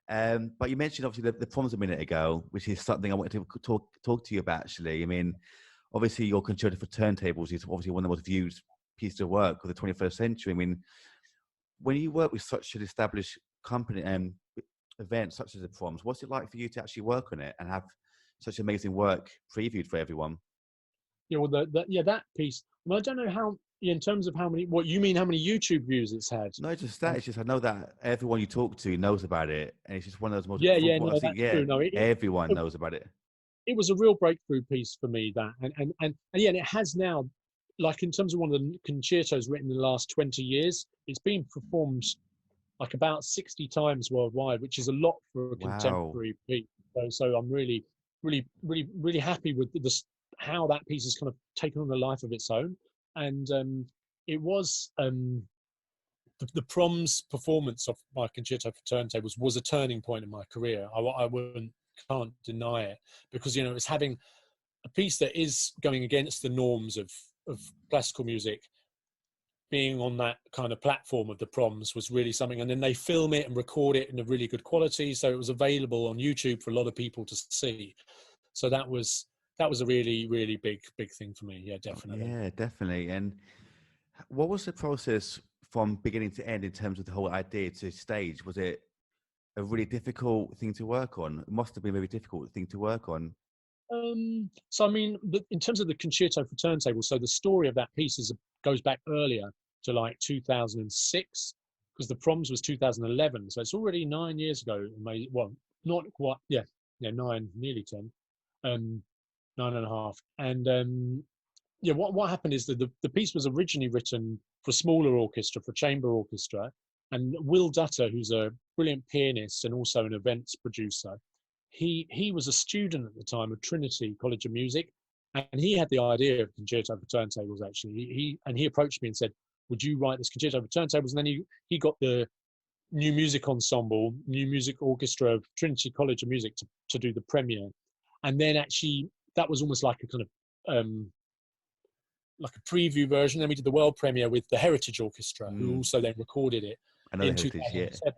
But you mentioned obviously the proms a minute ago, which is something I wanted to talk to you about. Actually, I mean, obviously your Concerto for Turntables is obviously one of the most viewed pieces of work of the 21st century. I mean, when you work with such an established company and events such as the proms, what's it like for you to actually work on it and have such amazing work previewed for everyone? Yeah, well, that piece. Well, I don't know how, in terms of how many. What you mean? How many YouTube views it's had? No, just that. It's just I know that everyone you talk to knows about it, and it's just one of those most. Yeah, From yeah, what I no, see, that's yeah, true. No, everyone it, knows about it. it was a real breakthrough piece for me, that, and yeah, and it has now, like in terms of one of the concertos written in the last 20 years, it's been performed like about 60 times worldwide, which is a lot for a Wow. contemporary piece. So I'm really happy with this, how that piece has kind of taken on a life of its own. And it was the proms performance of my Concerto for Turntables was a turning point in my career. Can't deny it, because it's having a piece that is going against the norms of classical music, being on that kind of platform of the proms was really something. And then they film it and record it in a really good quality, so it was available on YouTube for a lot of people to see. So that was a really big thing for me. Yeah, Oh, definitely. yeah, definitely. And what was the process from beginning to end in terms of the whole idea to stage? Was it a really difficult thing to work on? It must have been a very difficult thing to work on. So I mean, in terms of the Concerto for Turntable, so the story of that piece goes back earlier to like 2006, because the proms was 2011, so it's already 9 years ago. Well, not quite. Yeah, yeah, nine, nearly 10, 9.5. And yeah, what happened is that the piece was originally written for smaller orchestra, for chamber orchestra, and Will Dutter, who's a brilliant pianist and also an events producer, he was a student at the time of Trinity College of Music, and he had the idea of Concerto for Turntables. Actually, he approached me and said, "Would you write this Concerto for Turntables?" And then he got the New Music Ensemble, New Music Orchestra of Trinity College of Music to do the premiere, and then actually that was almost like a kind of like a preview version. Then we did the world premiere with the Heritage Orchestra, who Mm, also then recorded it I know the in heritage, yeah. 2007.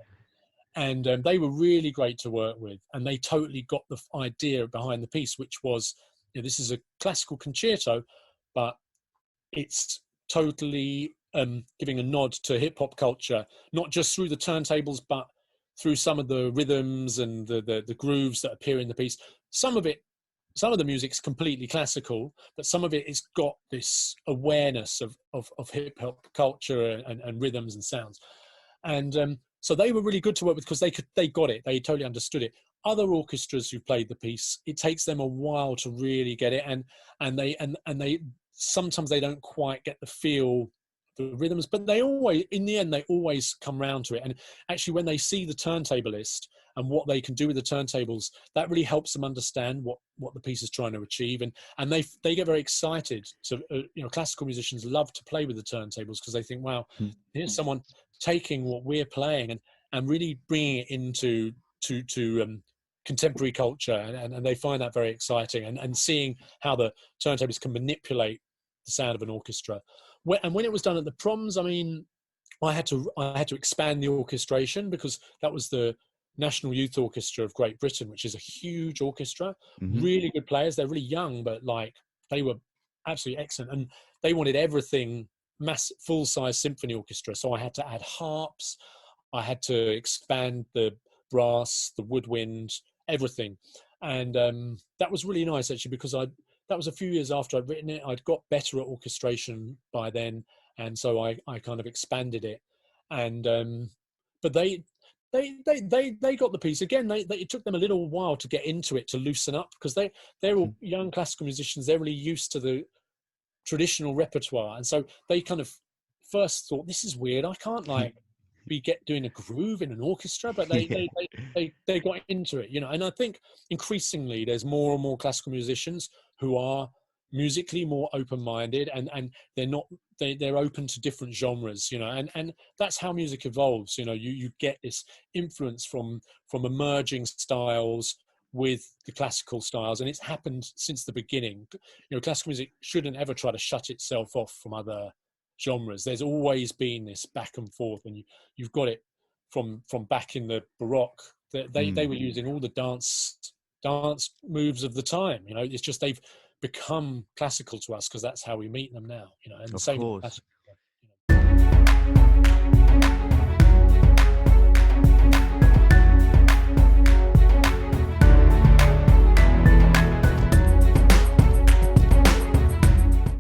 And they were really great to work with, and they totally got the idea behind the piece, which was, this is a classical concerto, but it's totally giving a nod to hip hop culture, not just through the turntables, but through some of the rhythms and the grooves that appear in the piece. Some of the music's completely classical, but some of it has got this awareness of hip hop culture and rhythms and sounds. And so they were really good to work with, because they got it, they totally understood it. Other orchestras who played the piece, it takes them a while to really get it, and they sometimes they don't quite get the feel, the rhythms, but they always, in the end, they always come round to it. And actually, when they see the turntablist and what they can do with the turntables, that really helps them understand what the piece is trying to achieve, and they get very excited. So classical musicians love to play with the turntables, because they think, wow, here's someone taking what we're playing and really bringing it into to contemporary culture, and they find that very exciting, and seeing how the turntables can manipulate the sound of an orchestra. And when it was done at the proms, I mean, I had to expand the orchestration, because that was the National Youth Orchestra of Great Britain, which is a huge orchestra, Hmm. really good players. They're really young, but like they were absolutely excellent, and they wanted everything full-size symphony orchestra. So I had to add harps, I had to expand the brass, the woodwind, everything, and that was really nice actually, because that was a few years after I'd written it. I'd got better at orchestration by then, and so I kind of expanded it. And but they got the piece again. It took them a little while to get into it, to loosen up, because they're all young classical musicians. They're really used to the traditional repertoire, and so they kind of first thought, this is weird, I can't like doing a groove in an orchestra, but Yeah. they got into it, and I think increasingly there's more and more classical musicians who are musically more open-minded, and they're open to different genres, and that's how music evolves. You get this influence from emerging styles with the classical styles, and it's happened since the beginning. Classical music shouldn't ever try to shut itself off from other genres. There's always been this back and forth, and you've got it from back in the Baroque They were using all the dance moves of the time. You know, it's just they've become classical to us because that's how we meet them now. You know, and the Of same with course. classical